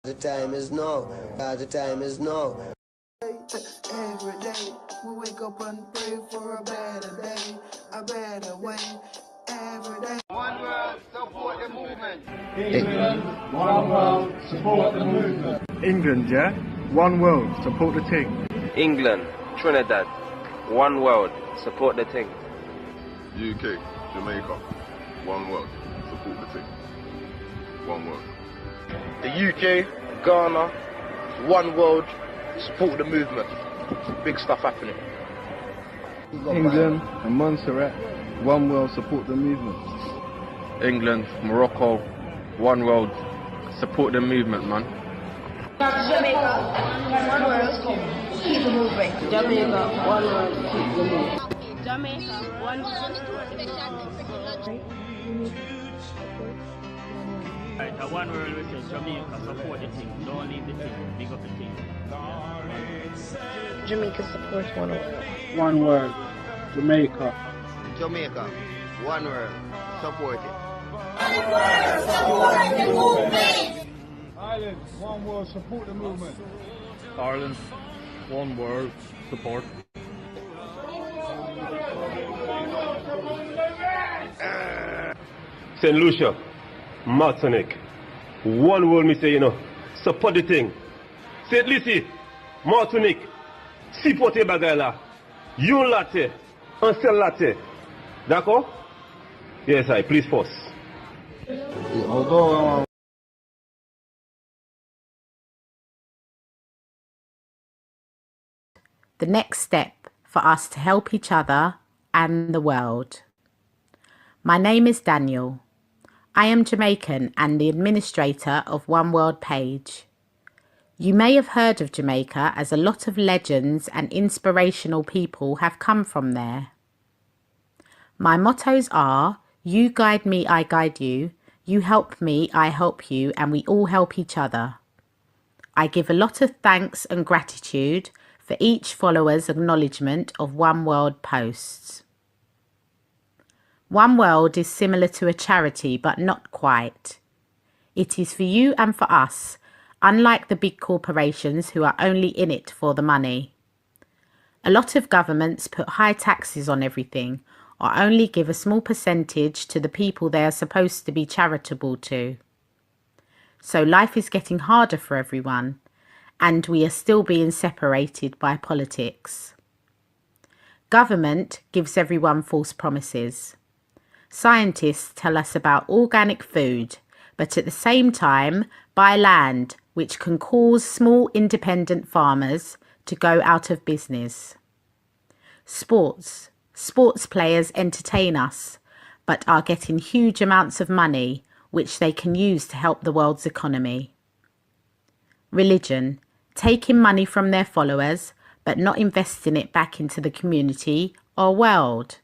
The time is now. The time is now. Every day we wake up and pray for a better day, a better way. Every day. One world, support the movement. England, one world, support the movement. England, yeah? One world, support the team. England, Trinidad, one world, support the team. UK, Jamaica, one world, support the team. One world. The UK, Ghana, one world, support the movement. Big stuff happening. England and Montserrat, one world, support the movement. England, Morocco, one world, support the movement, man. Jamaica, one world, keep the movement. Jamaica, one world, keep the movement. Jamaica, one world, support the movement. Right, one world we say Jamaica, support the thing, don't leave the thing, big up the thing. Jamaica supports one world. One world, Jamaica. Jamaica, one world, support it. One world, support the movement. Ireland, one world, support the movement. Ireland, one world, support. St. Lucia, Martinique, one world, me say, support the thing. St. Lucie, Martinique, supportez bagay la. Yon latte, un seul latte. D'accord? Yes, I please force. The next step for us to help each other and the world. My name is Daniel. I am Jamaican and the administrator of One World page. You may have heard of Jamaica as a lot of legends and inspirational people have come from there. My mottos are, you guide me, I guide you, you help me, I help you, and we all help each other. I give a lot of thanks and gratitude for each follower's acknowledgement of One World posts. One World is similar to a charity, but not quite. It is for you and for us, unlike the big corporations who are only in it for the money. A lot of governments put high taxes on everything, or only give a small percentage to the people they are supposed to be charitable to. So life is getting harder for everyone, and we are still being separated by politics. Government gives everyone false promises. Scientists tell us about organic food, but at the same time buy land, which can cause small independent farmers to go out of business. Sports players entertain us, but are getting huge amounts of money, which they can use to help the world's economy. Religion, taking money from their followers, but not investing it back into the community or world.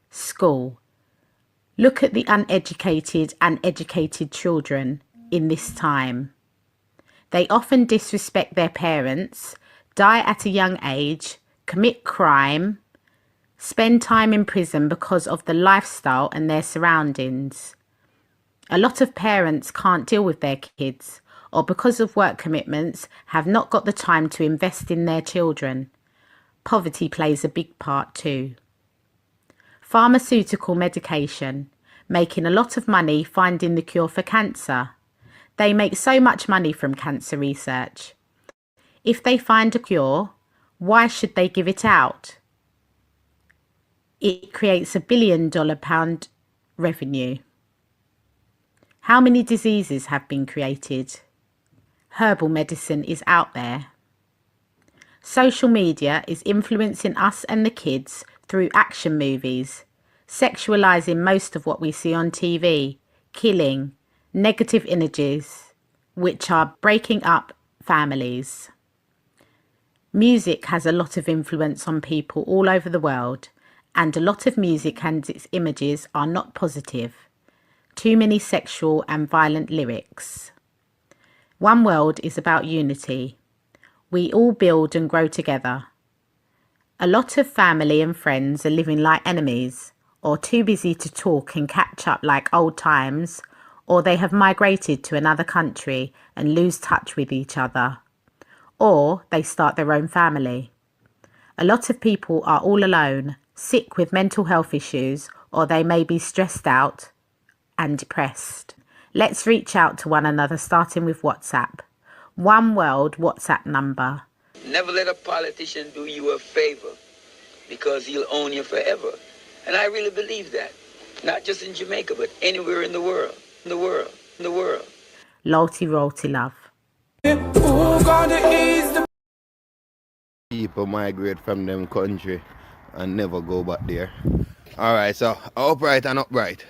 School. Look at the uneducated and educated children in this time. They often disrespect their parents, die at a young age, commit crime, spend time in prison because of the lifestyle and their surroundings. A lot of parents can't deal with their kids, or because of work commitments have not got the time to invest in their children. Poverty plays a big part too. Pharmaceutical medication, making a lot of money finding the cure for cancer. They make so much money from cancer research. If they find a cure, why should they give it out? It creates £1 billion revenue. How many diseases have been created? Herbal medicine is out there. Social media is influencing us and the kids through action movies, sexualising most of what we see on TV, killing, negative images, which are breaking up families. Music has a lot of influence on people all over the world, and a lot of music and its images are not positive. Too many sexual and violent lyrics. One World is about unity. We all build and grow together. A lot of family and friends are living like enemies, or too busy to talk and catch up like old times, or they have migrated to another country and lose touch with each other, or they start their own family. A lot of people are all alone, sick with mental health issues, or they may be stressed out and depressed. Let's reach out to one another, starting with WhatsApp. One World WhatsApp number. Never let a politician do you a favor, because he'll own you forever. And I really believe that. Not just in Jamaica, but anywhere in the world. In the world. In the world. Loyalty, royalty, love. People migrate from them country and never go back there. Alright, so upright and upright.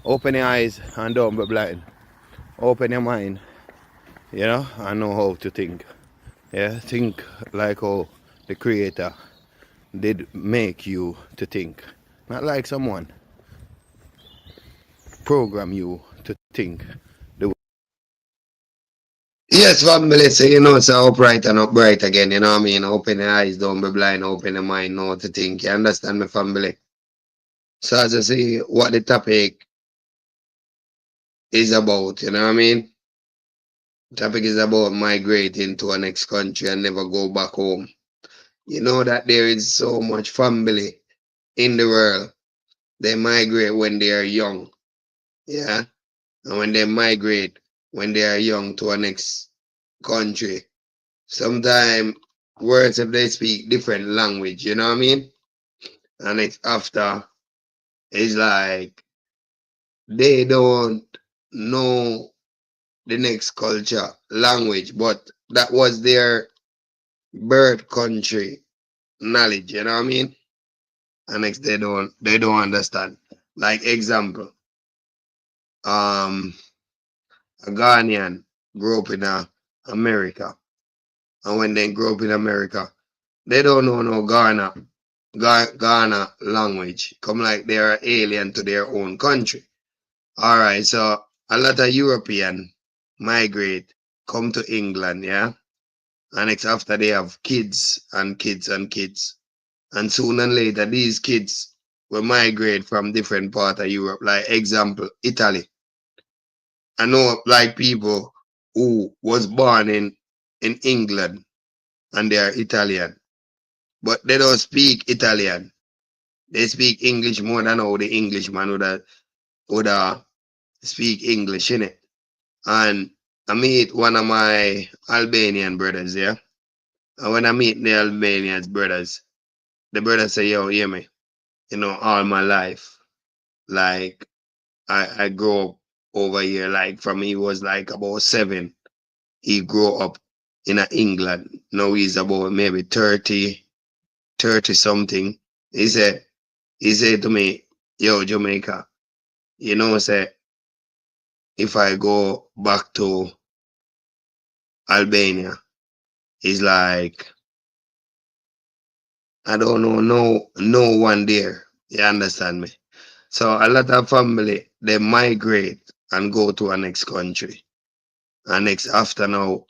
Open your eyes and don't be blind. Open your mind, you know, and know how to think. Yeah, think like how the Creator did make you to think. Not like someone program you to think. Yes, family, so you know, so upright and upright again, you know what I mean? Open your eyes, don't be blind, open your mind, know what to think. You understand me, family? So as I see what the topic is about, you know what I mean? The topic is about migrating to a next country and never go back home. You know that there is so much family in the world. They migrate when they are young. Yeah. And when they migrate when they are young to a next country, sometimes words if they speak different language, you know what I mean? And it's after it's like they don't know the next culture, language, but that was their birth country knowledge, you know what I mean? And next they don't understand. Like example, a Ghanaian grew up in America. And when they grow up in America, they don't know no Ghana language. Come like they are alien to their own country. Alright, so a lot of European migrate, come to England, yeah? And it's after they have kids and kids and kids. And sooner and later, these kids will migrate from different part of Europe. Like example, Italy. I know like people who was born in England and they are Italian, but they don't speak Italian. They speak English more than how the Englishman would speak English in it. And I meet one of my Albanian brothers, yeah. And when I meet the Albanian brothers, the brothers say, "Yo, hear me, you know, all my life, like I grew up over here, like from he was like about 7. He grew up in England. Now he's about maybe 30 something. He said to me, yo, Jamaica, you know, say if I go back to Albania, it's like I don't know no one there. You understand me? So a lot of family they migrate and go to a next country. And next after now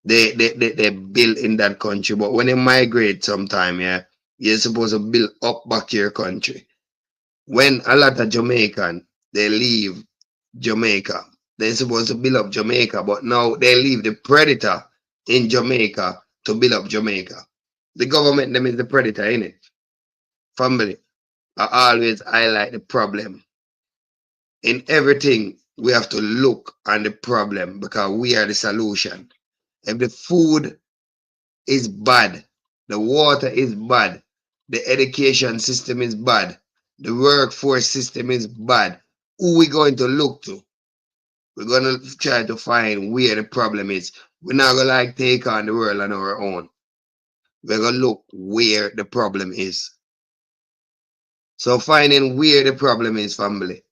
they build in that country. But when they migrate sometime, yeah, you're supposed to build up back your country. When a lot of Jamaican they leave Jamaica, they're supposed to build up Jamaica, but now they leave the predator in Jamaica to build up Jamaica. The government them is the predator in it. Family, I always highlight the problem. In everything, we have to look on the problem because we are the solution. If the food is bad, the water is bad, the education system is bad, the workforce system is bad, who we going to look to? We're gonna try to find where the problem is. We're not gonna like take on the world on our own. We're gonna look where the problem is. So finding where the problem is, family.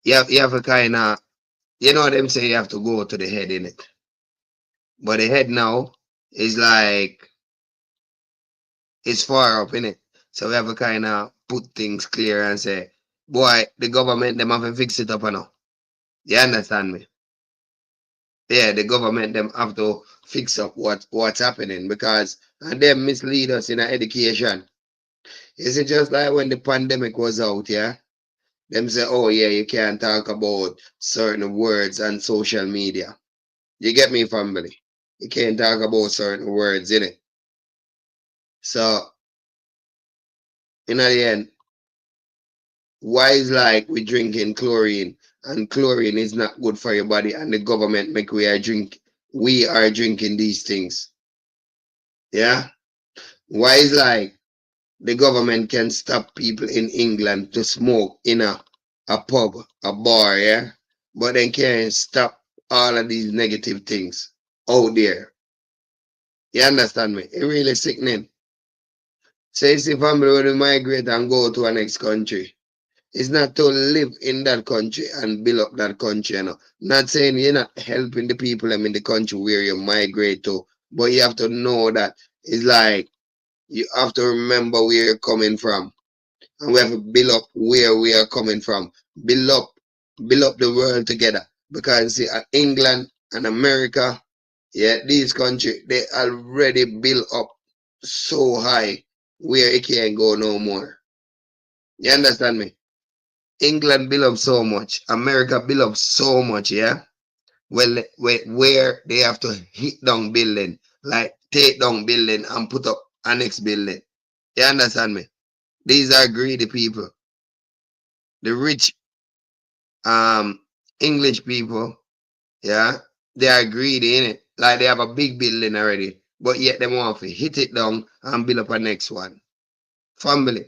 You have to kind of, you know them say you have to go to the head in it. But the head now is like it's far up in it. So we have to kind of put things clear and say, boy, the government them have to fix it up now. You understand me? Yeah, the government them have to fix up what's happening because and them mislead us in our education. Is it just like when the pandemic was out, yeah? Them say, oh yeah, you can't talk about certain words on social media. You get me, family? You can't talk about certain words, innit? So, in the end, why is like we drinking chlorine and chlorine is not good for your body and the government make we are drinking these things. Yeah? Why is like the government can stop people in England to smoke in a pub, a bar, yeah? But they can't stop all of these negative things out there. You understand me? It really sickening. So you see family when we migrate and go to a next country. It's not to live in that country and build up that country, you know. Not saying you're not helping the people in the country where you migrate to, but you have to know that it's like you have to remember where you're coming from. And we have to build up where we are coming from. Build up, build up the world together. Because see, England and America, yeah, these countries, they already built up so high where it can't go no more. You understand me? England built up so much. America built up so much, yeah? Well, where they have to hit down building, like take down building and put up annex building. You understand me? These are greedy people. The rich English people, yeah, they are greedy in it. Like they have a big building already, but yet they want to hit it down and build up a next one. Family,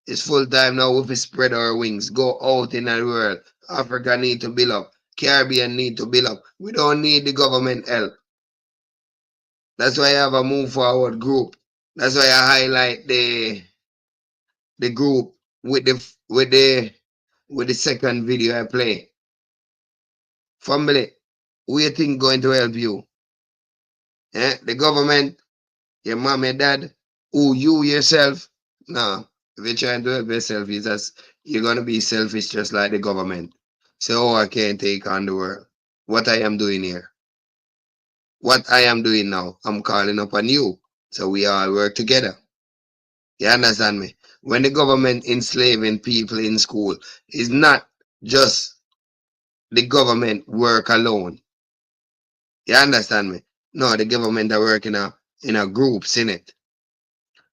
it's full time now. If we spread our wings, go out in the world. Africa need to build up. Caribbean need to build up. We don't need the government help. That's why I have a move forward group. That's why I highlight the group with the second video I play. Family, we think going to help you. Eh? The government, your mom, your dad, who you yourself. No, if you're trying to help yourself, you're gonna be selfish just like the government. So oh, I can't take on the world. What I am doing here. What I am doing now, I'm calling upon you. So we all work together. You understand me? When the government enslaving people in school, it's not just the government work alone. You understand me? No, the government are working in a groups in it.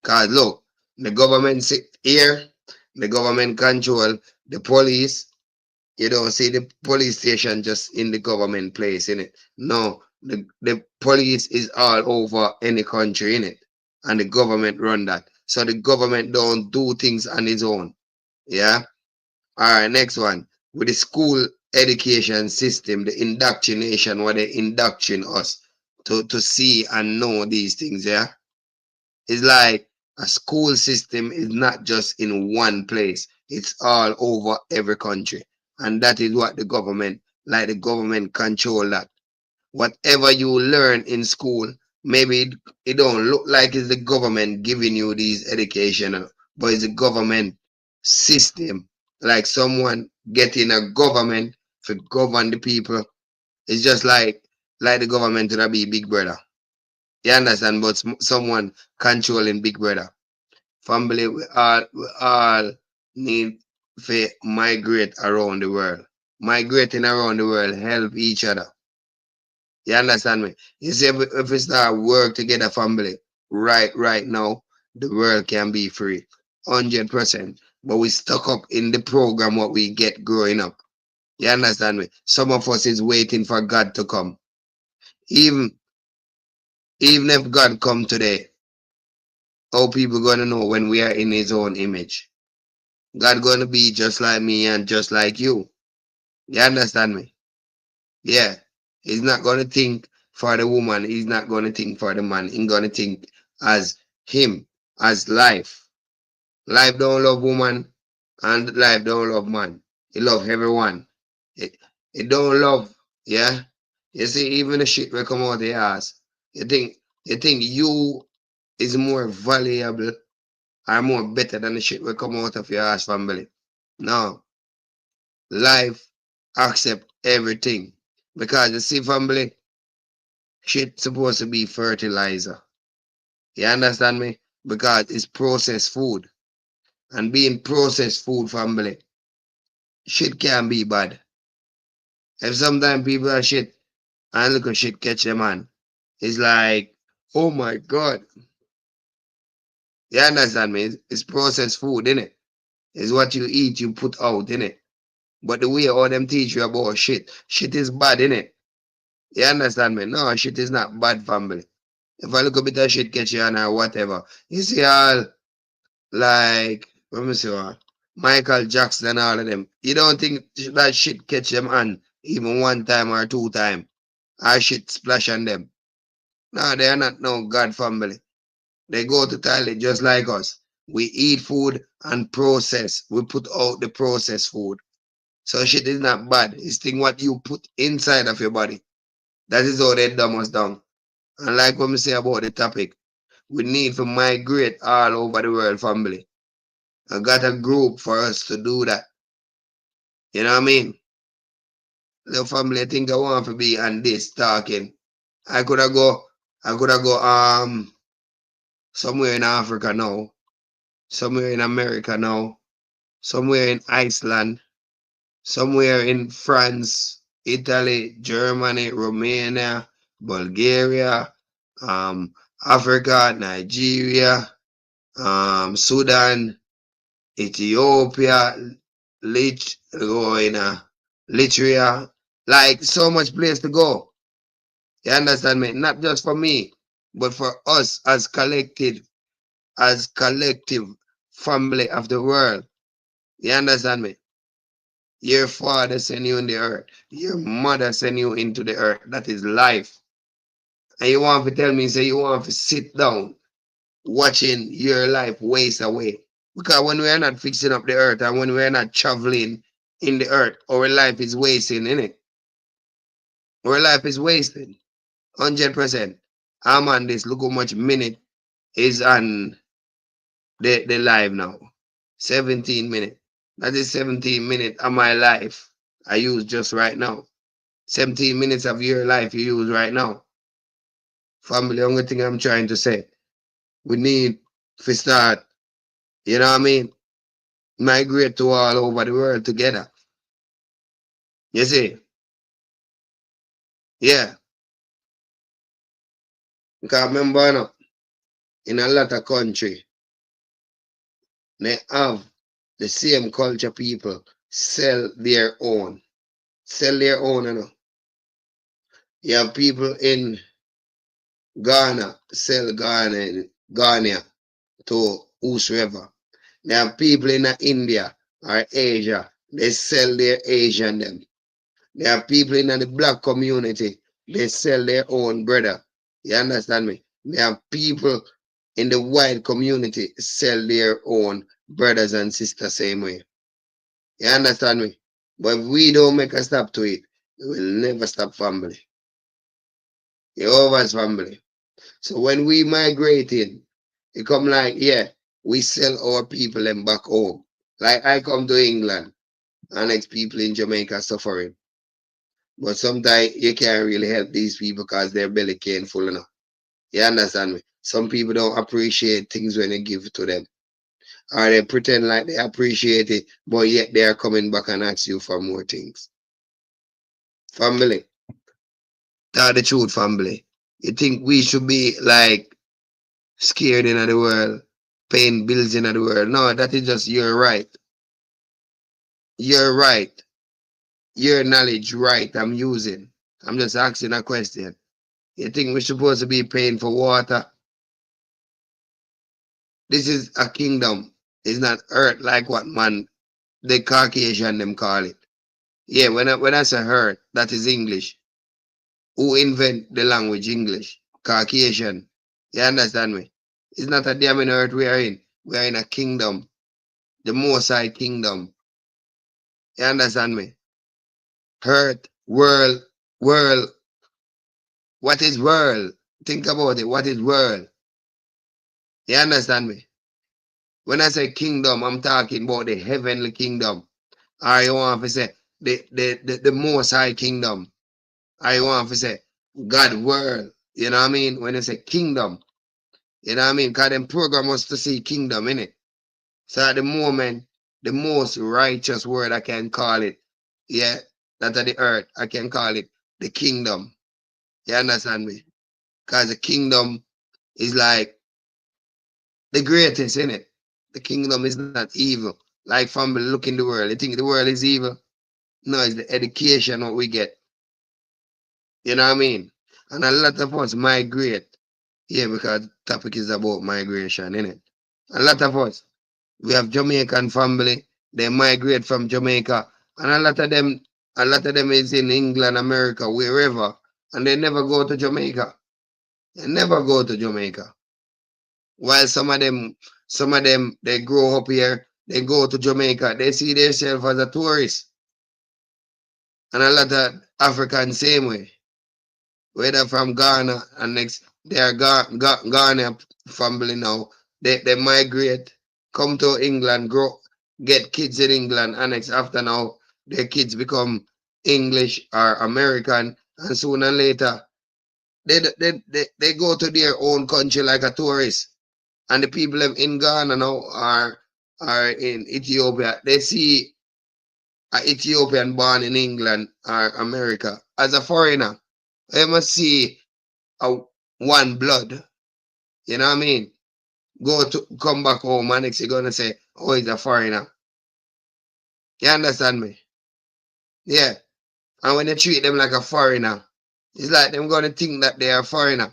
Cause look, the government sit here, the government control the police. You don't see the police station just in the government place in it. No, the police is all over any country in it, and the government run that. So the government don't do things on its own. Yeah. All right. Next one with the school education system, the indoctrination, where they indoctrinate us to see and know these things. Yeah. It's like a school system is not just in one place. It's all over every country. And that is what the government, like the government control that. Whatever you learn in school, maybe it don't look like it's the government giving you these education, but it's the government system. Like someone getting a government to govern the people. It's just like the government to be big brother. You understand? But someone controlling big brother. Family, we all need to migrate around the world. Migrating around the world, help each other. You understand me? You see, if we start work together, family, right now, the world can be free. 100%. But we stuck up in the program what we get growing up. You understand me? Some of us is waiting for God to come. Even even if God come today, how people gonna know when we are in his own image? God gonna be just like me and just like you. You understand me? Yeah. He's not gonna think for the woman, he's not gonna think for the man. He's gonna think as him, as life. Life don't love woman and life don't love man. He love everyone. It, it don't love, yeah. You see, even the shit will come out of your ass. You think you is more valuable or more better than the shit will come out of your ass, family. No. Life accept everything. Because you see, family, shit supposed to be fertilizer. You understand me? Because it's processed food. And being processed food, family. shit can be bad. If sometimes people are shit and look at shit catch them on, it's like, oh my god. You understand me? It's processed food, innit? It's what you eat, you put out, innit? But the way all them teach you about shit is bad, innit? You understand me? No, shit is not bad, family. If I look a bit of shit catch you on or whatever, you see all like, let me see what, Michael Jackson and all of them. You don't think that shit catch them on even one time or two time? Or shit splash on them? No, they are not no God family. They go to toilet just like us. We eat food and process. We put out the processed food. So shit is not bad. It's thing what you put inside of your body. That is how they dumb us down. And like what we say about the topic, we need to migrate all over the world, family. I got a group for us to do that. You know what I mean? The family, I think I want to be on this talking. I could have go somewhere in Africa now, somewhere in America now, somewhere in Iceland, somewhere in France, Italy, Germany, Romania, Bulgaria, um, Africa, Nigeria, Sudan, Ethiopia, Litria, like so much place to go. You understand me? Not just for me, but for us as collective family of the world. You understand me? Your father sent you in the earth. Your mother sent you into the earth. That is life. And you want to tell me, say you want to sit down watching your life waste away. Because when we are not fixing up the earth and when we are not traveling in the earth, our life is wasting, innit? Our life is wasting. 100%. I'm on this. Look how much minute is on the live now. 17 minutes. That is 17 minutes of my life I use just right now. 17 minutes of your life you use right now. Family, only thing I'm trying to say, we need to start, you know what I mean? Migrate to all over the world together. You see? Yeah. Because remember, you know, in a lot of country, they have the same culture people sell their own. Sell their own, you know. You have people in Ghana sell Ghana to whosoever. They have people in India or Asia, they sell their Asian them. There are people in the black community, they sell their own brother. You understand me? There are people in the white community sell their own brothers and sisters same way. You understand me? But if we don't make a stop to it, we will never stop family. Jehovah's family. So when we migrating, it come like, yeah, we sell our people and back home. Like I come to England and next people in Jamaica suffering. But sometimes you can't really help these people because their belly can't full enough. You understand me? Some people don't appreciate things when you give to them. Or they pretend like they appreciate it, but yet they are coming back and ask you for more things. Family. Tell the truth, family. You think we should be like scared in the world, paying bills in the world? No, that is just your right. Your right. Your knowledge right I'm using. I'm just asking a question. You think we're supposed to be paying for water? This is a kingdom. It's not earth like what man the Caucasian them call it. Yeah, when I say earth, that is English. Who invent the language English? Caucasian. You understand me? It's not a damn in earth we are in. We are in a kingdom. The Most High kingdom. You understand me? Earth, world. What is world? Think about it. What is world? You understand me? When I say kingdom, I'm talking about the heavenly kingdom. I want to say the most high kingdom. I want to say God world. You know what I mean? When I say kingdom, you know what I mean? Because them program us to see kingdom in it. So at the moment, the most righteous word I can call it. Yeah, that of the earth, I can call it the kingdom. You understand me? Because the kingdom is like the greatest, in it. The kingdom is not evil. Like family look in the world. You think the world is evil? No, it's the education what we get. You know what I mean? And a lot of us migrate. Yeah, because the topic is about migration, innit? A lot of us, we have Jamaican family, they migrate from Jamaica, and a lot of them is in England, America, wherever, and they never go to Jamaica. They never go to Jamaica. While some of them, they grow up here, they go to Jamaica, they see themselves as a tourist. And a lot of Africans same way. Whether from Ghana and next they are Ghana family now. They migrate, come to England, grow, get kids in England, and next after now their kids become English or American, and sooner or later they go to their own country like a tourist. And the people in Ghana now are in Ethiopia. They see an Ethiopian born in England or America as a foreigner. They must see a one blood. You know what I mean? Come back home and next you're gonna say, oh, he's a foreigner. You understand me? Yeah. And when you treat them like a foreigner, it's like them gonna think that they are a foreigner.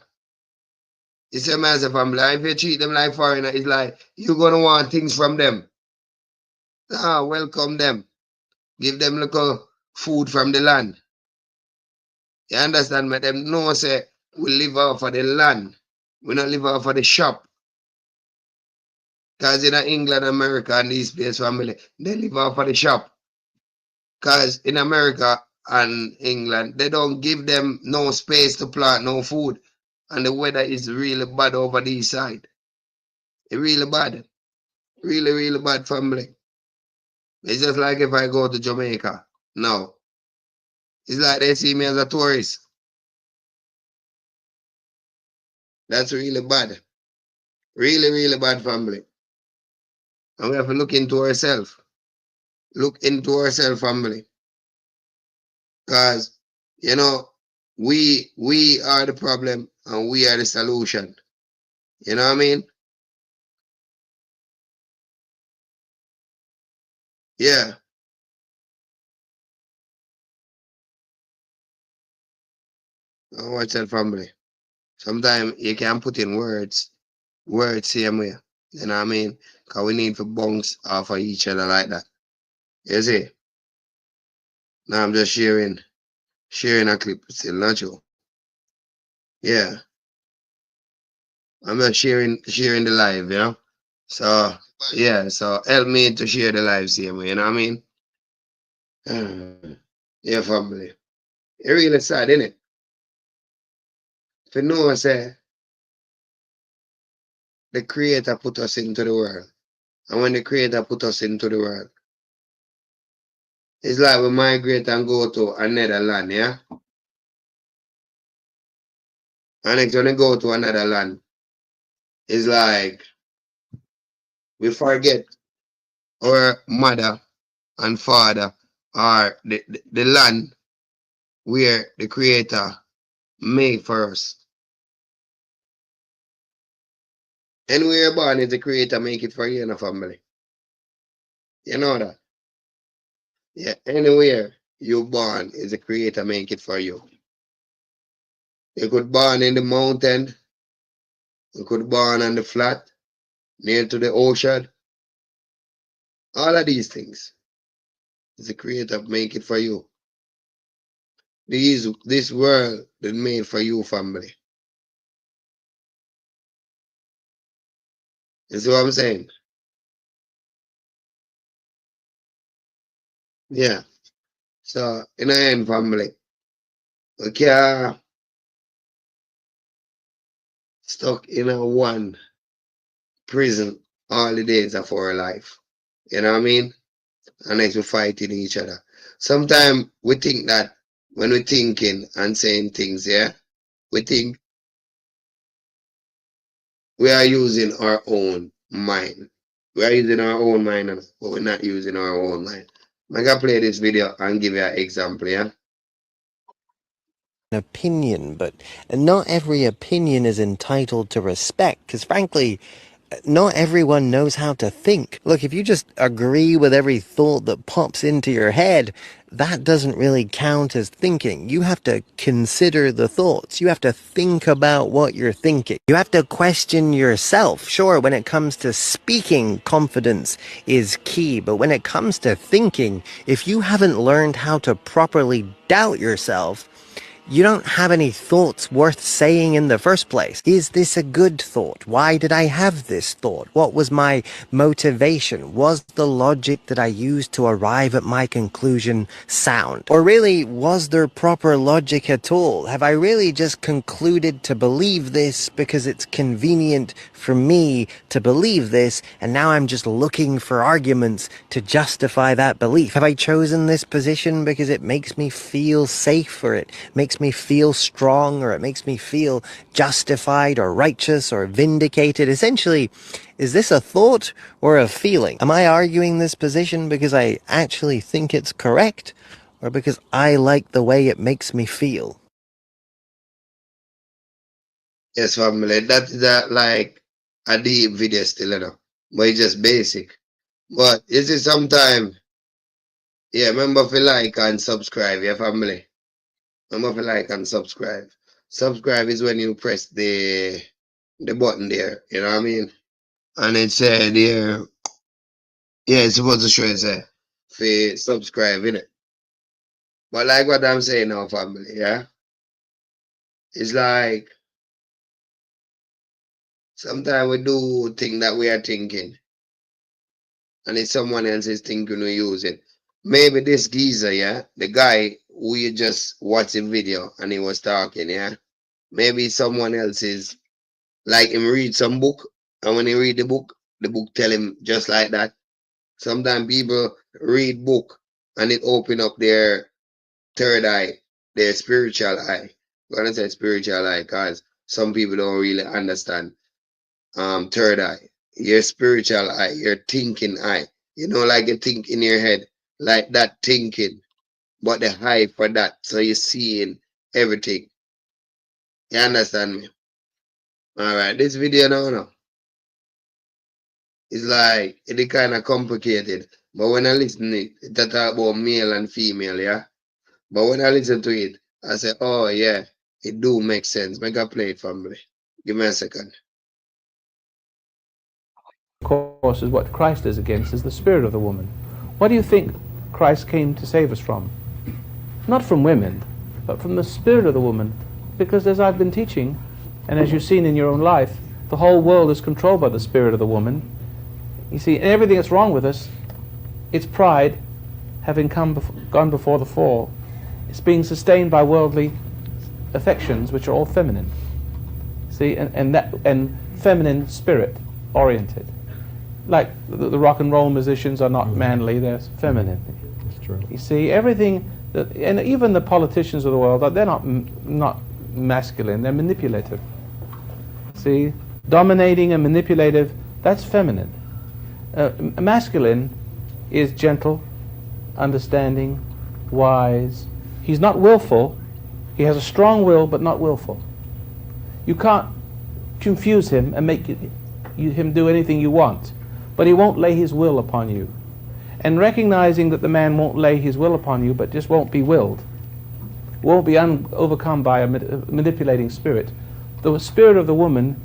You see me as a family. If you treat them like foreigner, it's like you're gonna want things from them. Ah, welcome them. Give them little food from the land. You understand me? Them know say we live off of the land. We not live off of the shop. Because in England, America, and these place family, they live off of the shop. Because in America and England, they don't give them no space to plant no food. And the weather is really bad over this side. It's really bad. Really, really bad family. It's just like if I go to Jamaica. No. It's like they see me as a tourist. That's really bad. Really, really bad family. And we have to look into ourselves. Look into ourselves, family. Because, you know, we are the problem and we are the solution. You know what I mean? Yeah. Watch that family. Sometimes you can put in words same way. You know what I mean? Because we need to bounce off of each other like that. You see? Now I'm just sharing a clip. Still not true. Yeah. I'm just sharing the live, you know? So yeah, so help me to share the live same way, you know what I mean? Yeah, family. It really sad, innit? If you know, say the creator put us into the world. And when the creator put us into the world, it's like we migrate and go to another land, yeah? And next when we go to another land, it's like we forget our mother and father or the land where the creator made for us. Anywhere you're born is the creator make it for you and a family. You know that? Yeah, anywhere you born is the creator make it for you. You could born in the mountain, you could born on the flat, near to the ocean. All of these things is the creator make it for you. This world is made for you, family. You see what I'm saying? Yeah. So in the end, family, we can't stuck in a one prison all the days of our life. You know what I mean? And next we fighting each other. Sometimes we think that when we're thinking and saying things, yeah, we think we are using our own mind. We are using our own mind, but we're not using our own mind. I'm gonna play this video and give you an example, yeah? Opinion, but not every opinion is entitled to respect, because frankly, not everyone knows how to think. Look, if you just agree with every thought that pops into your head, that doesn't really count as thinking. You have to consider the thoughts. You have to think about what you're thinking. You have to question yourself. Sure, when it comes to speaking, confidence is key, but when it comes to thinking, if you haven't learned how to properly doubt yourself, you don't have any thoughts worth saying in the first place. Is this a good thought? Why did I have this thought? What was my motivation? Was the logic that I used to arrive at my conclusion sound? Or really, was there proper logic at all? Have I really just concluded to believe this because it's convenient for me to believe this, and now I'm just looking for arguments to justify that belief? Have I chosen this position because it makes me feel safe, or it makes me feel strong, or it makes me feel justified or righteous or vindicated? Essentially, is this a thought or a feeling? Am I arguing this position because I actually think it's correct, or because I like the way it makes me feel? Yes, family. That is like a deep video still, but it's just basic. But you see, sometime, yeah, remember to like and subscribe, yeah, family. Remember to like and subscribe. Subscribe is when you press the button there, you know what I mean? And it said there, yeah, it's supposed to show it say, for subscribe, innit? But like what I'm saying now, family, yeah? It's like, sometimes we do things that we are thinking, and it's someone else's thinking we use it. Maybe this geezer, yeah, the guy who you just watched the video and he was talking, yeah, maybe someone else's, like him read some book, and when he read the book tell him just like that. Sometimes people read book and it open up their third eye, their spiritual eye. I'm gonna say spiritual eye because some people don't really understand third eye, your spiritual eye, your thinking eye. You know, like you think in your head, like that thinking, but the eye for that, so you're seeing everything. You understand me? All right, this video now, it's like it kind of complicated, but when I listen it, it talk about male and female, yeah. But when I listen to it, I say, oh yeah, it do make sense. Make a play it for me. Give me a second. Of course, is what Christ is against, is the spirit of the woman. What do you think Christ came to save us from? Not from women, but from the spirit of the woman. Because as I've been teaching, and as you've seen in your own life, the whole world is controlled by the spirit of the woman. You see, everything that's wrong with us, it's pride, having gone before the fall. It's being sustained by worldly affections, which are all feminine. See, and feminine spirit oriented. Like the rock and roll musicians are not manly, they're feminine. That's true. You see, everything, and even the politicians of the world, they're not masculine, they're manipulative. See, dominating and manipulative, that's feminine. Masculine is gentle, understanding, wise. He's not willful. He has a strong will, but not willful. You can't confuse him and make him do anything you want, but he won't lay his will upon you. And recognizing that the man won't lay his will upon you, but just won't be willed, won't be overcome by a manipulating spirit. The spirit of the woman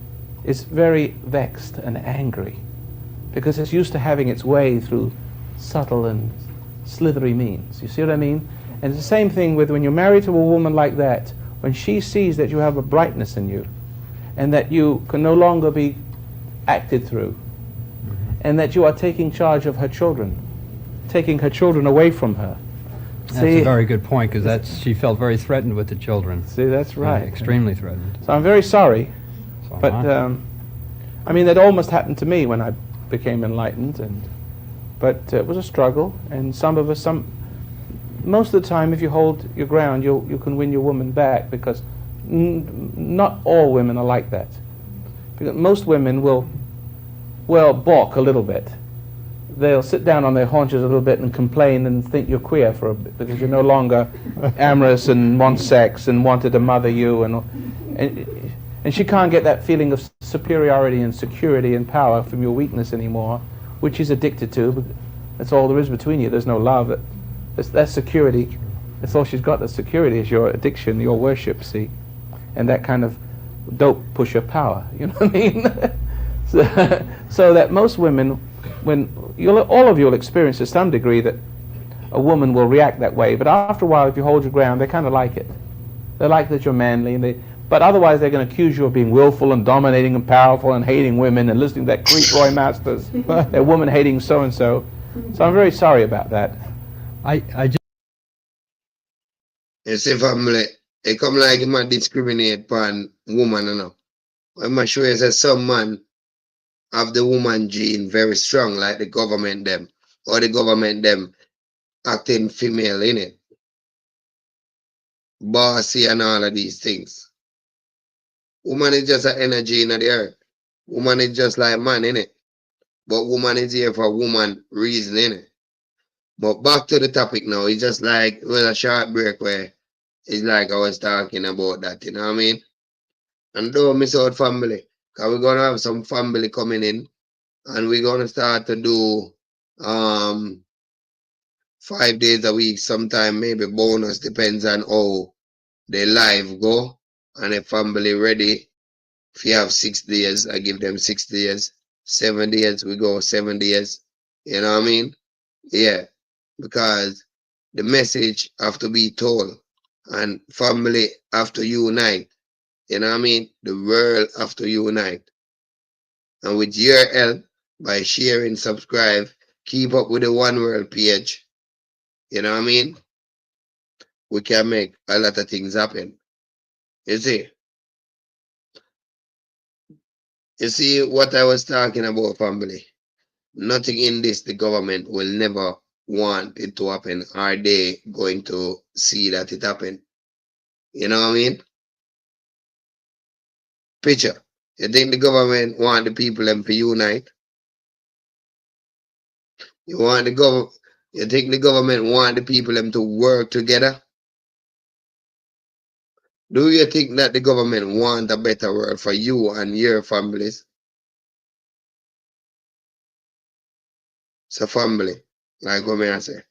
is very vexed and angry because it's used to having its way through subtle and slithery means. You see what I mean? And it's the same thing with when you're married to a woman like that, when she sees that you have a brightness in you and that you can no longer be acted through and that you are taking charge of her children, taking her children away from her. That's a very good point, because she felt very threatened with the children. See, that's right. Extremely threatened. So I'm very sorry, So but I mean that almost happened to me when I became enlightened, but it was a struggle, and most of the time, if you hold your ground, you can win your woman back, because not all women are like that. Because most women will balk a little bit, they'll sit down on their haunches a little bit and complain and think you're queer for a bit because you're no longer amorous and want sex and wanted to mother you and she can't get that feeling of superiority and security and power from your weakness anymore, which she's addicted to. But that's all there is between you. There's no love. That's security. That's all she's got. That security is your addiction, your worship, see, and that kind of dope push your power. You know what I mean? so that most women, all of you will experience to some degree that a woman will react that way, but after a while, if you hold your ground, they kind of like it. They like that you're manly, but otherwise they're going to accuse you of being willful and dominating and powerful and hating women and listening to that creep Roy Masters, that woman hating so-and-so. So I'm very sorry about that. I just... You see, family, it come like you might discriminate upon woman, you know. I'm sure you say some man have the woman gene very strong, like the government them, or the government them acting female in it, bossy and all of these things. Woman is just an energy in the earth. Woman is just like man in it, but woman is here for woman reason in it. But back to the topic now. It's just like it was a short break where it's like I was talking about that. You know what I mean? And don't miss out family, because we're gonna have some family coming in, and we're gonna start to do 5 days a week, sometime maybe bonus, depends on how the live go. And if family ready, if you have 6 days, I give them 6 days. 7 days, we go 7 days. You know what I mean? Yeah. Because the message have to be told. And family have to unite. You know what I mean? The world have to unite. And with your help, by sharing, subscribe, keep up with the One World page. You know what I mean? We can make a lot of things happen. You see? You see what I was talking about, family? Nothing in this the government will never want it to happen. Are they going to see that it happen? You know what I mean? Picture. You think the government want the people them to unite? You think the government want the people them to work together? Do you think that the government want a better world for you and your families? So family, like what I say,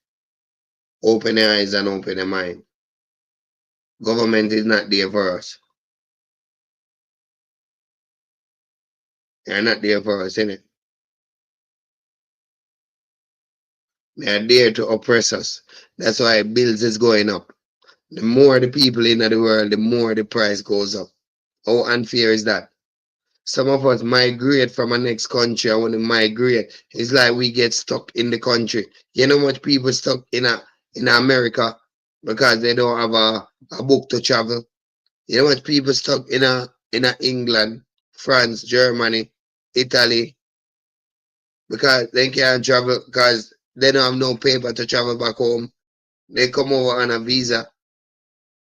open your eyes and open your mind. Government is not there for us. They're not there for us, innit? They're there to oppress us. That's why bills is going up. The more the people in the world, the more the price goes up. How unfair is that? Some of us migrate from a next country. And when we migrate, it's like we get stuck in the country. You know much people stuck in America because they don't have a book to travel. You know much people stuck in England, France, Germany, Italy because they can't travel because they don't have no paper to travel back home. They come over on a visa.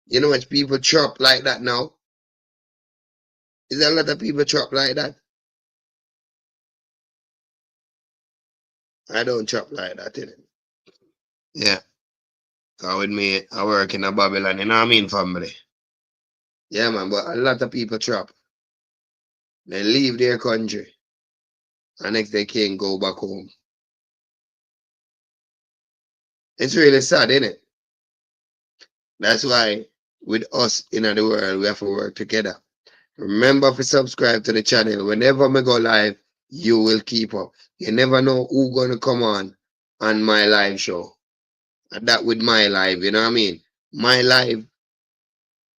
You know much people chop like that now? Is there a lot of people chop like that? I don't chop like that, innit? Yeah. Cause with me, I work in a Babylon, you know what I mean, family? Yeah, man, but a lot of people trap. They leave their country, and next they can't go back home. It's really sad, isn't it? That's why with us in the world, we have to work together. Remember to subscribe to the channel. Whenever we go live, you will keep up. You never know who gonna come on my live show. And that with my live, you know what I mean? My live,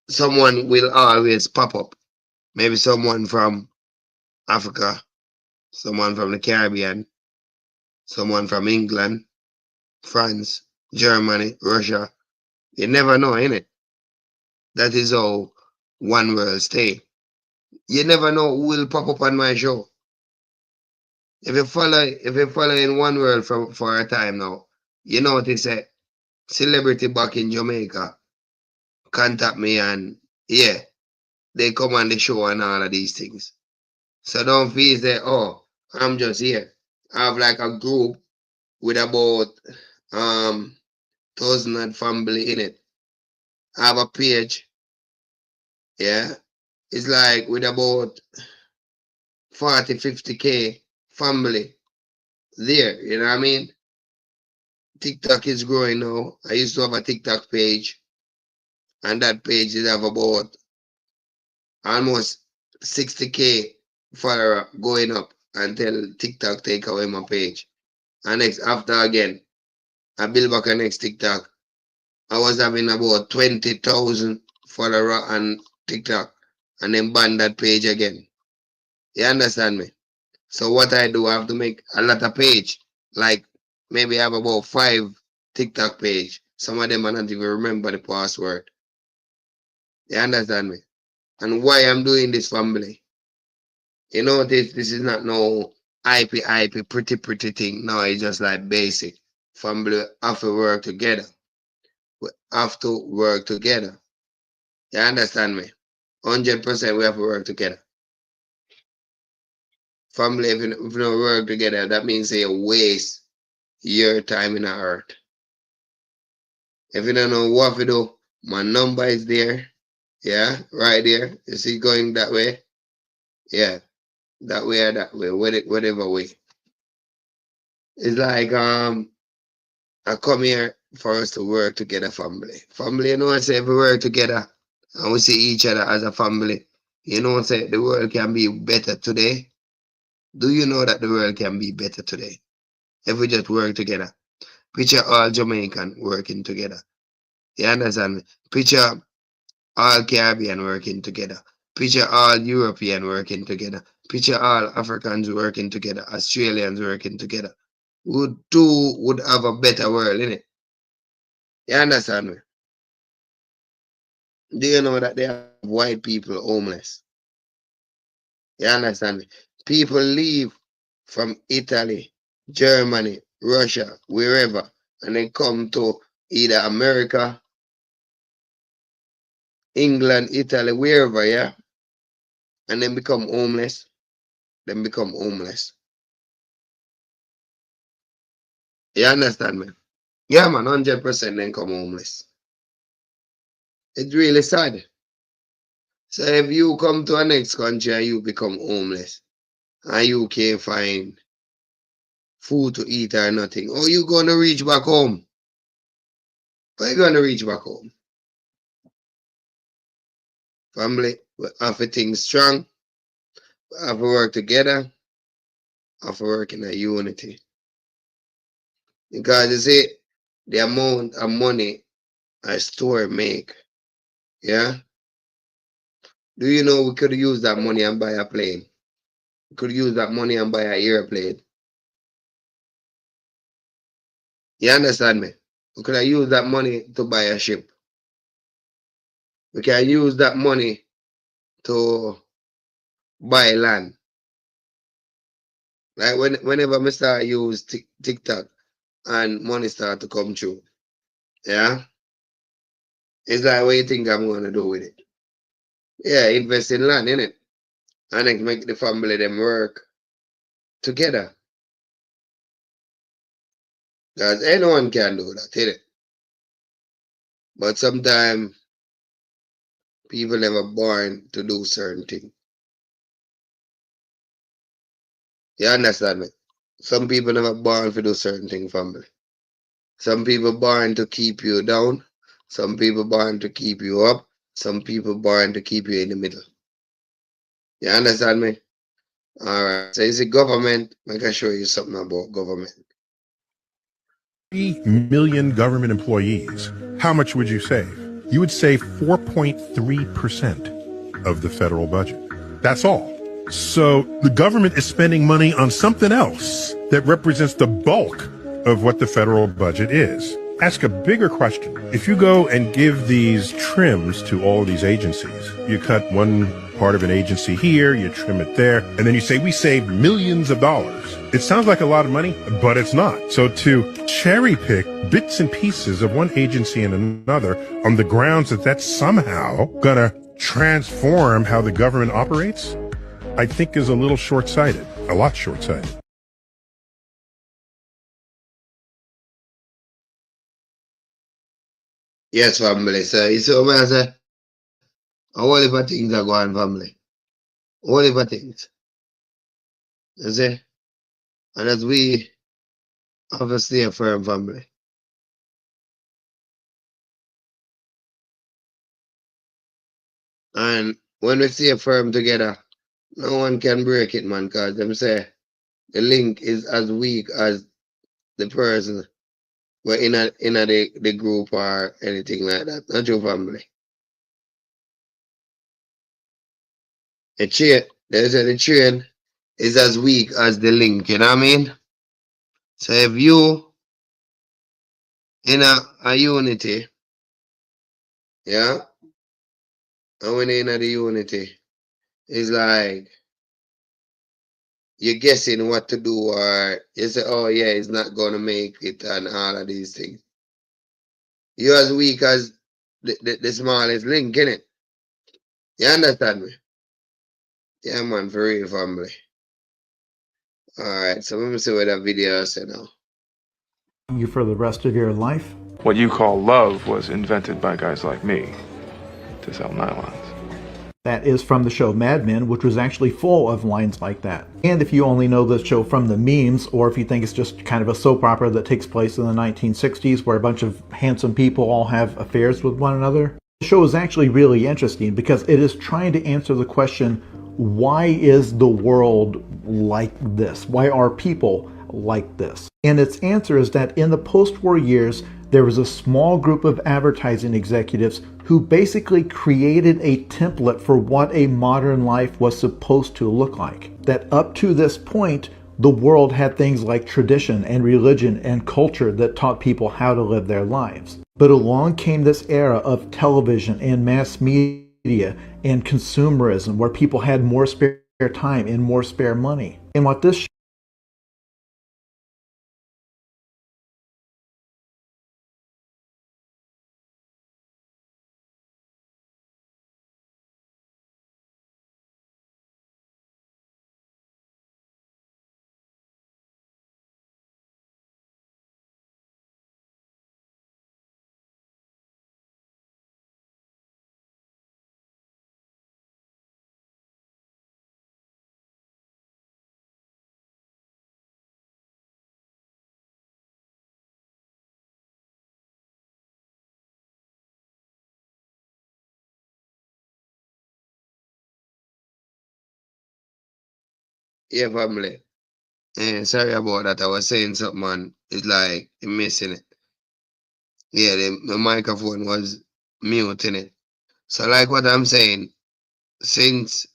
someone will always pop up. Maybe someone from Africa, someone from the Caribbean, someone from England, France, Germany, Russia. You never know, innit? That is how One World stay. You never know who will pop up on my show. If you follow in One World for a time now, you know what they say. Celebrity back in Jamaica contact me and yeah, they come on the show and all of these things. So don't feel that, oh, I'm just here. I have like a group with about 1,000 family in it. I have a page, yeah. It's like with about 40, 50K family there, you know what I mean? TikTok is growing now. I used to have a TikTok page, and that page did have about almost 60K follower going up until TikTok take away my page. And next after again, I build back a next TikTok. I was having about 20,000 follower on TikTok and then ban that page again. You understand me? So what I do, I have to make a lot of page. Like maybe I have about 5 TikTok page. Some of them I don't even remember the password. You understand me? And why I'm doing this family. You know this is not no IP pretty thing. No, it's just like basic. Family have to work together. We have to work together. You understand me? 100% we have to work together. Family, if you don't work together, that means you waste your time in the earth. If you don't know what to do, my number is there. Yeah, right there. You see going that way? Yeah, that way or that way, whatever way. It's like I come here for us to work together, family. Family, you know what I say, if we work together and we see each other as a family, you know what I say, the world can be better today. Do you know that the world can be better today? If we just work together. Picture all Jamaican working together. You understand me? Picture all Caribbean working together. Picture all European working together. Picture all Africans working together. Australians working together. Would have a better world, innit? You understand me? Do you know that they have white people homeless? You understand me? People leave from Italy, Germany, Russia, wherever, and they come to either America, England, Italy, wherever, yeah, and then become homeless. Then become homeless. You understand me? Yeah, man, 100% then come homeless. It's really sad. So if you come to a next country and you become homeless, and you can't find food to eat or nothing, oh, you gonna reach back home? How you gonna reach back home? Family, we have to think strong, we have to work together, we have to work in a unity. Because you see, the amount of money a store make, yeah? Do you know we could use that money and buy a plane? We could use that money and buy an airplane. You understand me? We could have used that money to buy a ship. We can use that money to buy land. Like whenever I start use TikTok and money start to come through, yeah? It's like, what you think I'm gonna do with it? Yeah, invest in land, innit? And then make the family them work together. Because anyone can do that, innit? But sometimes people never born to do certain things. You understand me? Some people never born to do certain things, family. Some people born to keep you down. Some people born to keep you up. Some people born to keep you in the middle. You understand me? Alright. So it's the government. I can show you something about government. 3 million government employees. How much would you save? You would save 4.3% of the federal budget. That's all. So the government is spending money on something else that represents the bulk of what the federal budget is. Ask a bigger question. If you go and give these trims to all these agencies, you cut one part of an agency here, you trim it there, and then you say, we saved millions of dollars. It sounds like a lot of money, but it's not. So to cherry pick bits and pieces of one agency and another on the grounds that that's somehow gonna transform how the government operates, I think is a little short-sighted, a lot short-sighted. Yes, family. So you see what I say? A whole heap of things are going, family. A whole heap of things. You see? And as we have to stay firm, family. And when we stay firm together, no one can break it, man, because them say the link is as weak as the person we're in the group or anything like that. Not your family. The chain, they say the chain is as weak as the link, you know what I mean? So if you in a unity, yeah, and when you're in the unity, it's like you're guessing what to do, or you say, oh yeah, it's not gonna make it, and all of these things. You're as weak as the smallest link, innit? You understand me? Yeah, man, for real, family. Alright, so let me see what that video said now. You for the rest of your life? What you call love was invented by guys like me to sell nylons. That is from the show Mad Men, which was actually full of lines like that. And if you only know the show from the memes, or if you think it's just kind of a soap opera that takes place in the 1960s where a bunch of handsome people all have affairs with one another, the show is actually really interesting because it is trying to answer the question, why is the world like this? Why are people like this? And its answer is that in the post-war years, there was a small group of advertising executives who basically created a template for what a modern life was supposed to look like. That up to this point, the world had things like tradition and religion and culture that taught people how to live their lives. But along came this era of television and mass media and consumerism where people had more spare time and more spare money. And what this Yeah, family. Sorry about that. I was saying something, man. It's like I'm missing it. Yeah, the microphone was muting it. So, like what I'm saying, since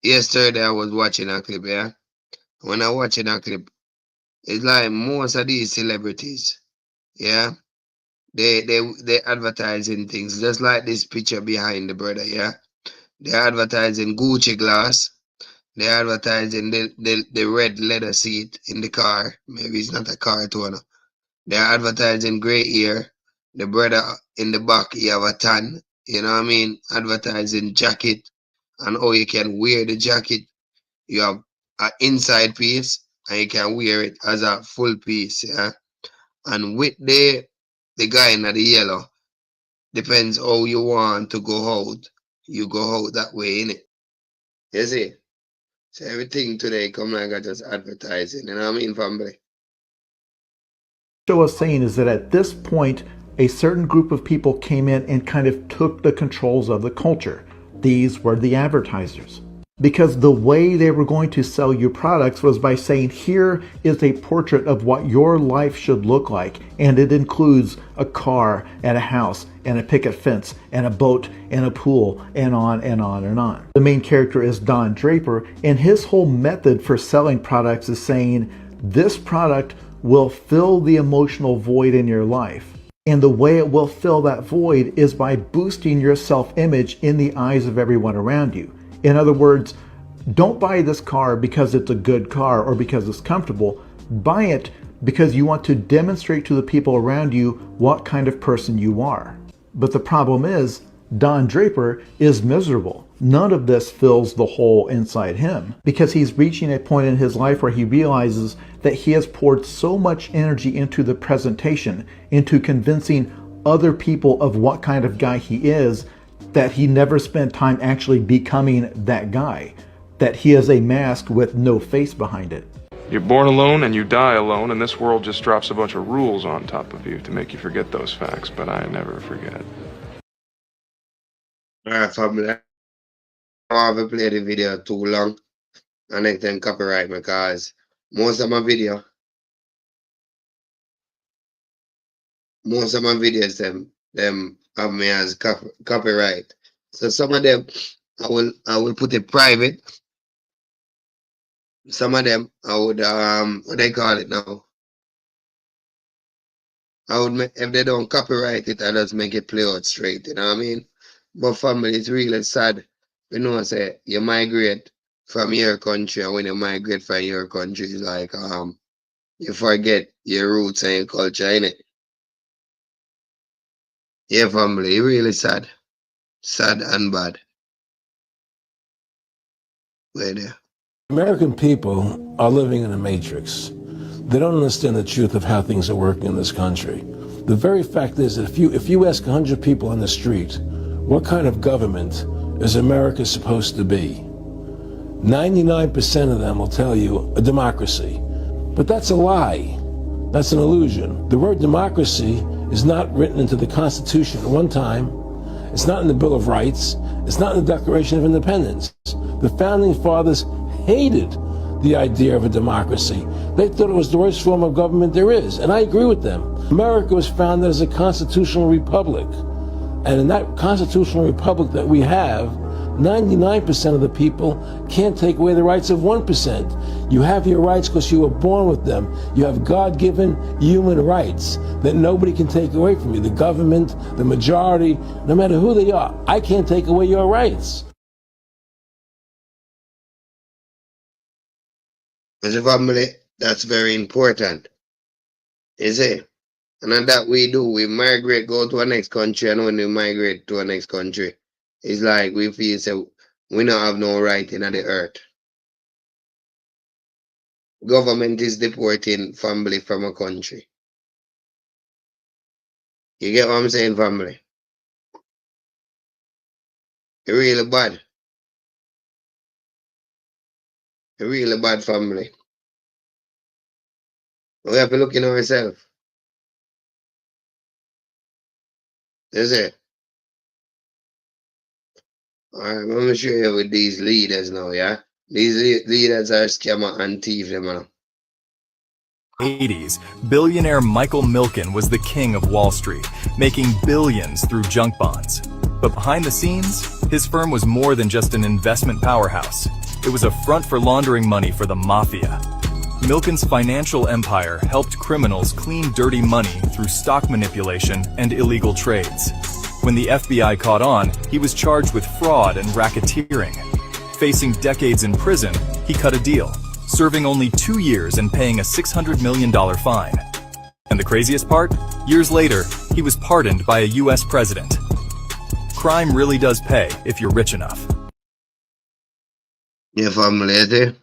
yesterday I was watching a clip, yeah? When I watching a clip, it's like most of these celebrities, yeah? They advertising things just like this picture behind the brother, yeah? They're advertising Gucci glass. They're advertising the red leather seat in the car. Maybe it's not a car to They're advertising great hair. The brother in the back, he have a tan. You know what I mean? Advertising jacket and how you can wear the jacket. You have an inside piece and you can wear it as a full piece. Yeah. And with the guy in the yellow, depends how you want to go out. You go out that way, innit? You see? So everything today come like I just advertising. You know what I mean, family? show was saying is that at this point, a certain group of people came in and kind of took the controls of the culture. These were the advertisers. Because the way they were going to sell you products was by saying, here is a portrait of what your life should look like. And it includes a car and a house and a picket fence and a boat and a pool and on and on and on. The main character is Don Draper, and his whole method for selling products is saying, this product will fill the emotional void in your life. And the way it will fill that void is by boosting your self-image in the eyes of everyone around you. In other words, don't buy this car because it's a good car or because it's comfortable. Buy it because you want to demonstrate to the people around you what kind of person you are. But the problem is, Don Draper is miserable. None of this fills the hole inside him because he's reaching a point in his life where he realizes that he has poured so much energy into the presentation, into convincing other people of what kind of guy he is, that he never spent time actually becoming that guy, that he is a mask with no face behind it. You're born alone and you die alone, and this world just drops a bunch of rules on top of you to make you forget those facts, but I never forget. Alright, family. I haven't played the video too long, and it can copyright me because most of my videos, them have me as copyright. So some of them I will put it private. Some of them I would what they call it now. I would make, if they don't copyright it, I just make it play out straight, you know what I mean? But family, it's really sad. You know, say you migrate from your country, and when you migrate from your country, it's like you forget your roots and your culture, innit? Yeah, family, it really sad. Sad and bad. Wait there. American people are living in a matrix. They don't understand the truth of how things are working in this country. The very fact is that if you ask 100 people on the street, what kind of government is America supposed to be? 99% of them will tell you a democracy. But that's a lie. That's an illusion. The word democracy is not written into the Constitution at one time. It's not in the Bill of Rights. It's not in the Declaration of Independence. The Founding Fathers hated the idea of a democracy. They thought it was the worst form of government there is, and I agree with them. America was founded as a constitutional republic, and in that constitutional republic that we have, 99% of the people can't take away the rights of 1%. You have your rights because you were born with them. You have God-given human rights that nobody can take away from you. The government, the majority, no matter who they are, I can't take away your rights. As a family, that's very important. You see? And then that we do, we migrate, go to a next country, and when we migrate to a next country, it's like we feel so we don't have no right in the earth. Government is deporting family from a country. You get what I'm saying, family? It's really bad. It's really bad, family. We have to look in ourselves. You see? Alright, let me show you with these leaders now, yeah? These leaders are scammer and thief, them now. 80s, billionaire Michael Milken was the king of Wall Street, making billions through junk bonds. But behind the scenes, his firm was more than just an investment powerhouse. It was a front for laundering money for the mafia. Milken's financial empire helped criminals clean dirty money through stock manipulation and illegal trades. When the FBI caught on, he was charged with fraud and racketeering. Facing decades in prison, he cut a deal, serving only 2 years and paying a $600 million fine. And the craziest part? Years later, he was pardoned by a US president. Crime really does pay if you're rich enough. Yeah, family, you see?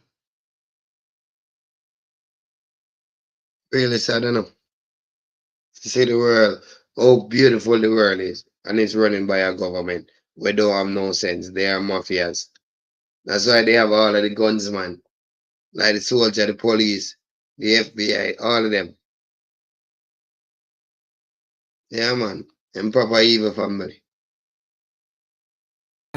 Really sad, enough. You see the world, how beautiful the world is, and it's running by a government. We don't have no sense. They are mafias. That's why they have all of the guns, man. Like the soldier, the police, the FBI, all of them. Yeah, man. And proper evil family.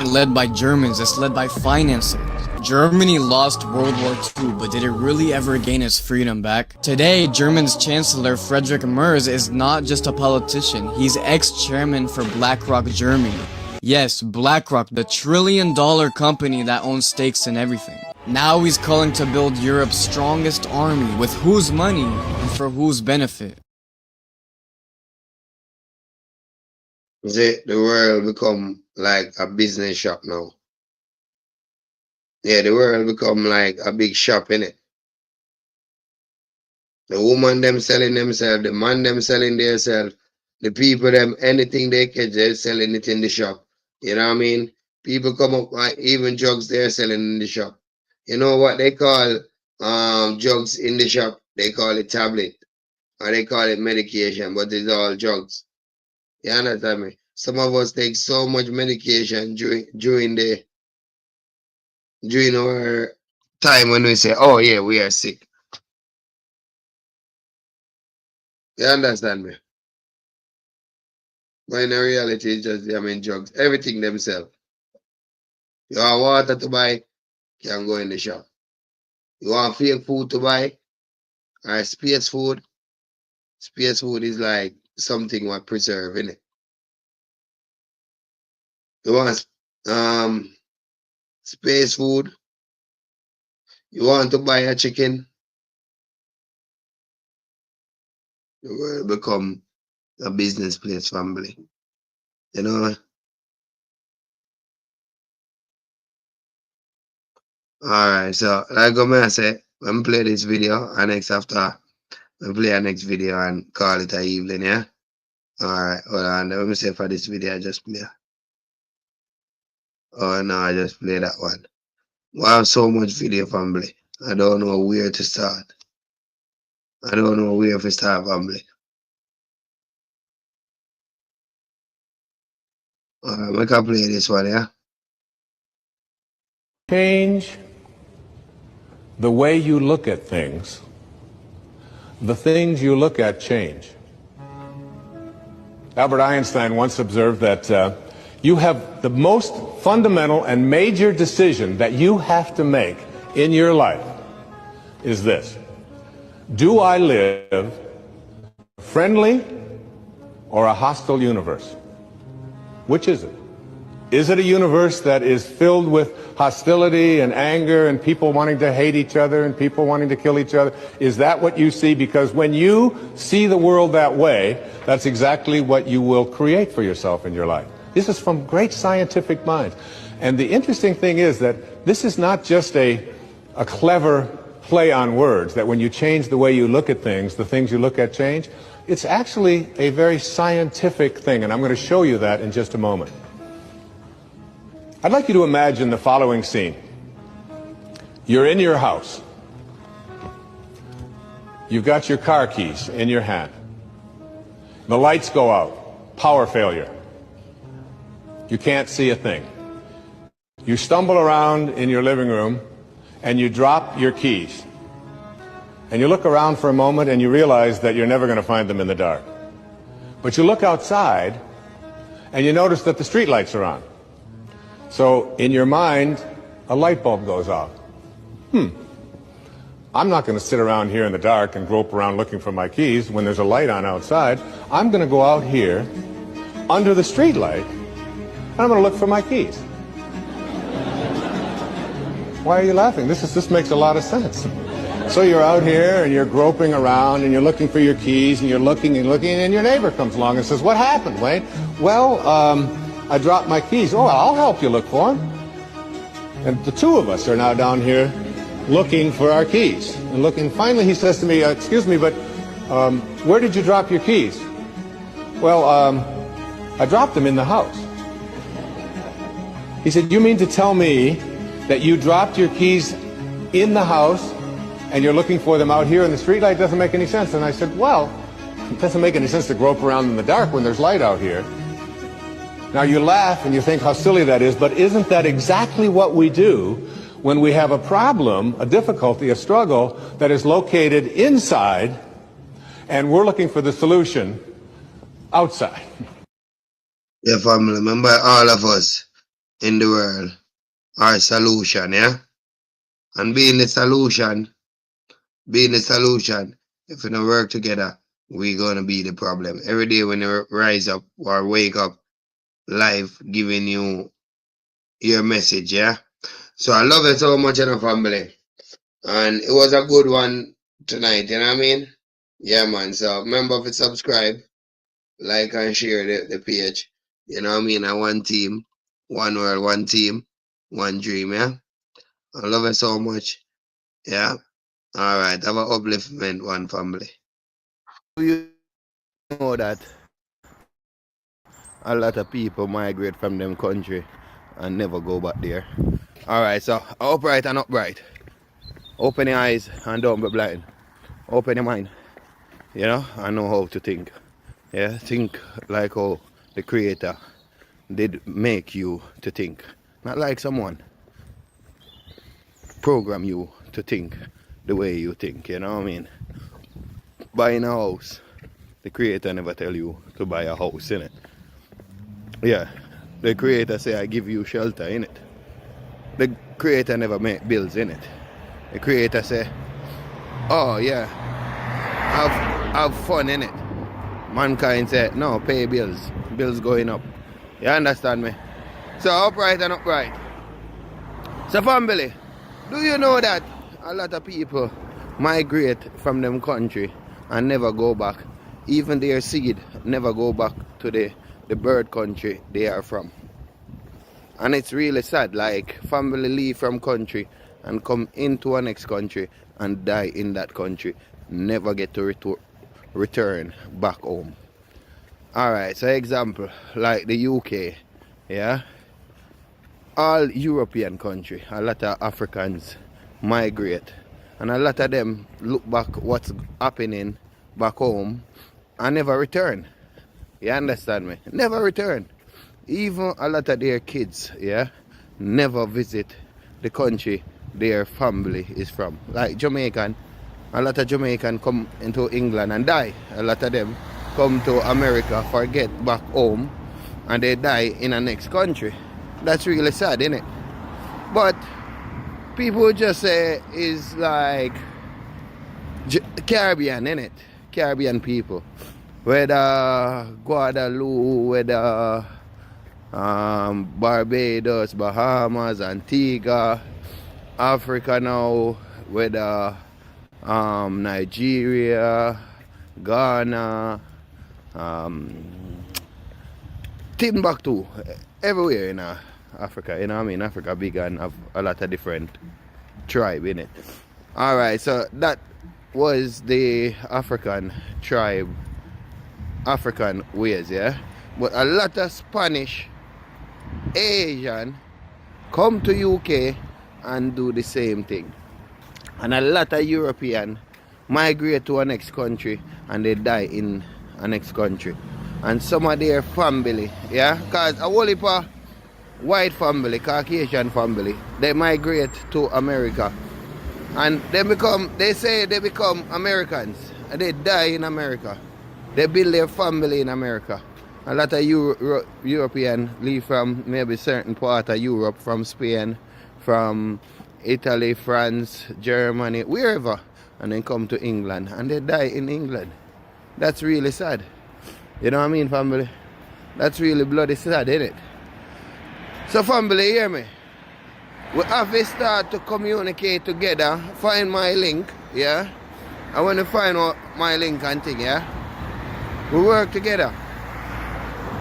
Led by Germans, it's led by financing. Germany lost World War II, but did it really ever gain its freedom back? Today, Germany's Chancellor Friedrich Merz is not just a politician, he's ex-chairman for BlackRock Germany. Yes, BlackRock, the trillion-dollar company that owns stakes in everything. Now he's calling to build Europe's strongest army, with whose money and for whose benefit? See, the world become like a business shop now. Yeah, the world become like a big shop, innit? The woman them selling themselves, the man them selling themselves, the people them, anything they catch, they're selling it in the shop. You know what I mean? People come up, like even drugs they're selling in the shop. You know what they call drugs in the shop? They call it tablet. Or they call it medication, but it's all drugs. You understand me? Some of us take so much medication during our time when we say, oh yeah, we are sick. You understand me? But in reality, it's just them in drugs. Everything themselves. You want water to buy, can go in the shop. You want fake food to buy, or space food. Space food is like something what preserve in it. You want space food. You want to buy a chicken. The world become a business place, family. You know. Alright, so like I say, when I play this video, and next after we play a next video and call it a evening, yeah? Alright, hold on. Let me say for this video I just play. Oh no, I just play that one. We have so much video, family. I don't know where to start. I don't know where to start, family. Alright, we can play this one, yeah? Change the way you look at things, the things you look at change. Albert Einstein once observed that you have the most fundamental and major decision that you have to make in your life is this: do I live a friendly or a hostile universe? Which is it? Is it a universe that is filled with hostility and anger and people wanting to hate each other and people wanting to kill each other? Is that what you see? Because when you see the world that way, that's exactly what you will create for yourself in your life. This is from great scientific minds. And the interesting thing is that this is not just a clever play on words, that when you change the way you look at things, the things you look at change. It's actually a very scientific thing, and I'm going to show you that in just a moment. I'd like you to imagine the following scene. You're in your house. You've got your car keys in your hand. The lights go out. Power failure. You can't see a thing. You stumble around in your living room and you drop your keys. And you look around for a moment and you realize that you're never going to find them in the dark. But you look outside and you notice that the street lights are on. So in your mind, a light bulb goes off. I'm not going to sit around here in the dark and grope around looking for my keys when there's a light on outside. I'm going to go out here under the street light and I'm going to look for my keys. Why are you laughing? This makes a lot of sense. So you're out here and you're groping around and you're looking for your keys and you're looking and your neighbor comes along and says, "What happened, Wayne?" "Well, I dropped my keys." "Oh, I'll help you look for them." And the two of us are now down here looking for our keys. And looking. Finally, he says to me, "Excuse me, but where did you drop your keys?" "Well, I dropped them in the house." He said, "You mean to tell me that you dropped your keys in the house and you're looking for them out here in the street light? Doesn't make any sense." And I said, "Well, it doesn't make any sense to grope around in the dark when there's light out here." Now you laugh and you think how silly that is, but isn't that exactly what we do when we have a problem, a difficulty, a struggle that is located inside and we're looking for the solution outside? Yeah, family, remember all of us in the world are a solution, yeah? And being the solution, if we don't work together, we're going to be the problem. Every day when you rise up or wake up, life giving you your message, yeah? So I love it so much in the family. And it was a good one tonight, you know what I mean? Yeah, man. So remember to subscribe, like and share the page. You know what I mean? And one team, one world, one team, one dream, yeah? I love it so much. Yeah? Alright, have an upliftment one family. You know that a lot of people migrate from them country and never go back there. Alright, so upright and upright. Open your eyes and don't be blind. Open your mind. You know, I know how to think. Yeah, think like how the Creator did make you to think. Not like someone program you to think the way you think, you know what I mean? Buying a house, the Creator never tell you to buy a house, innit? Yeah, the Creator say I give you shelter, innit? The Creator never make bills, innit? The Creator say, oh yeah, have fun, innit? Mankind say, no, pay bills. Bills going up. You understand me? So upright and upright. So family, do you know that a lot of people migrate from them country and never go back? Even their seed never go back to the bird country they are from. And it's really sad, like family leave from country and come into a next country and die in that country, never get to return back home. Alright, so example, like the UK, yeah? All European country, a lot of Africans migrate. And a lot of them look back what's happening back home and never return. You understand me? Never return. Even a lot of their kids, yeah, never visit the country their family is from. Like Jamaican, a lot of Jamaican come into England and die. A lot of them come to America, forget back home, and they die in a next country. That's really sad, isn't it? But people just say it's like Caribbean, innit? Caribbean people. Whether Guadeloupe, whether Barbados, Bahamas, Antigua, Africa now, whether Nigeria, Ghana, Timbuktu, everywhere in Africa, you know what I mean? Africa big and have a lot of different tribe in it. Alright, so that was the African tribe, African ways, yeah? But a lot of Spanish, Asian come to UK and do the same thing. And a lot of European migrate to a next country and they die in a next country. And some of their family, yeah? Because a whole heap of white family, Caucasian family, they migrate to America. And they say they become Americans. And they die in America. They build their family in America. A lot of European leave from maybe certain part of Europe, from Spain, from Italy, France, Germany, wherever. And then come to England. And they die in England. That's really sad. You know what I mean, family? That's really bloody sad, isn't it? So family, hear me? We have to start to communicate together, find my link, yeah? And when you find out my link and thing, yeah? We work together.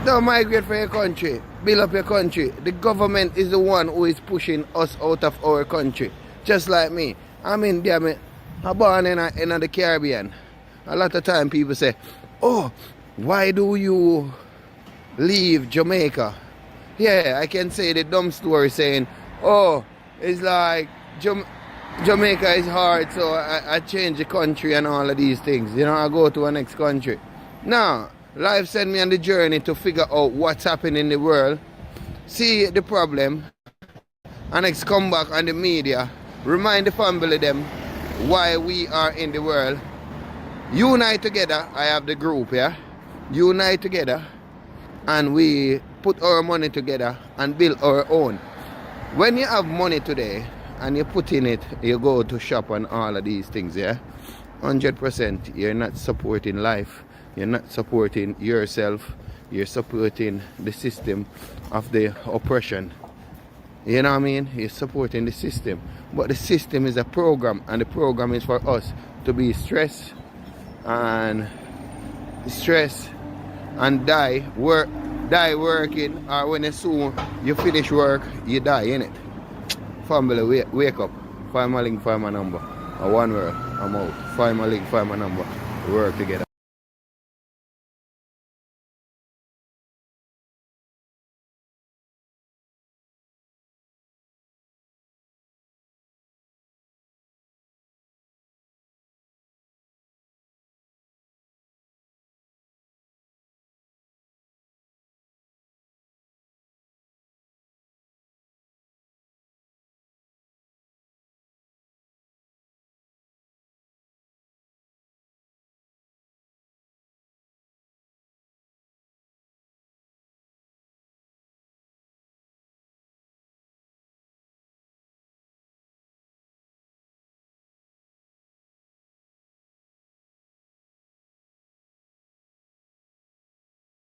Don't migrate for your country. Build up your country. The government is the one who is pushing us out of our country. Just like me. I mean, damn it, I'm born in the Caribbean. A lot of time people say, oh, why do you leave Jamaica? Yeah, I can say the dumb story saying, oh, it's like Jamaica is hard, so I change the country and all of these things. You know, I go to a next country. No, life sent me on the journey to figure out what's happening in the world, see the problem, and next come back on the media, remind the family them why we are in the world. Unite together, I have the group, yeah? Unite together, and we put our money together and build our own. When you have money today and you put in it, you go to shop and all of these things, yeah? 100% you're not supporting life, you're not supporting yourself, you're supporting the system of the oppression. You know what I mean? You're supporting the system. But the system is a program, and the program is for us to be stressed and die working, or when you finish work, you die, innit? Family, wake up. Find my link, find my number. One word, I'm out. Find my link, find my number. We work together.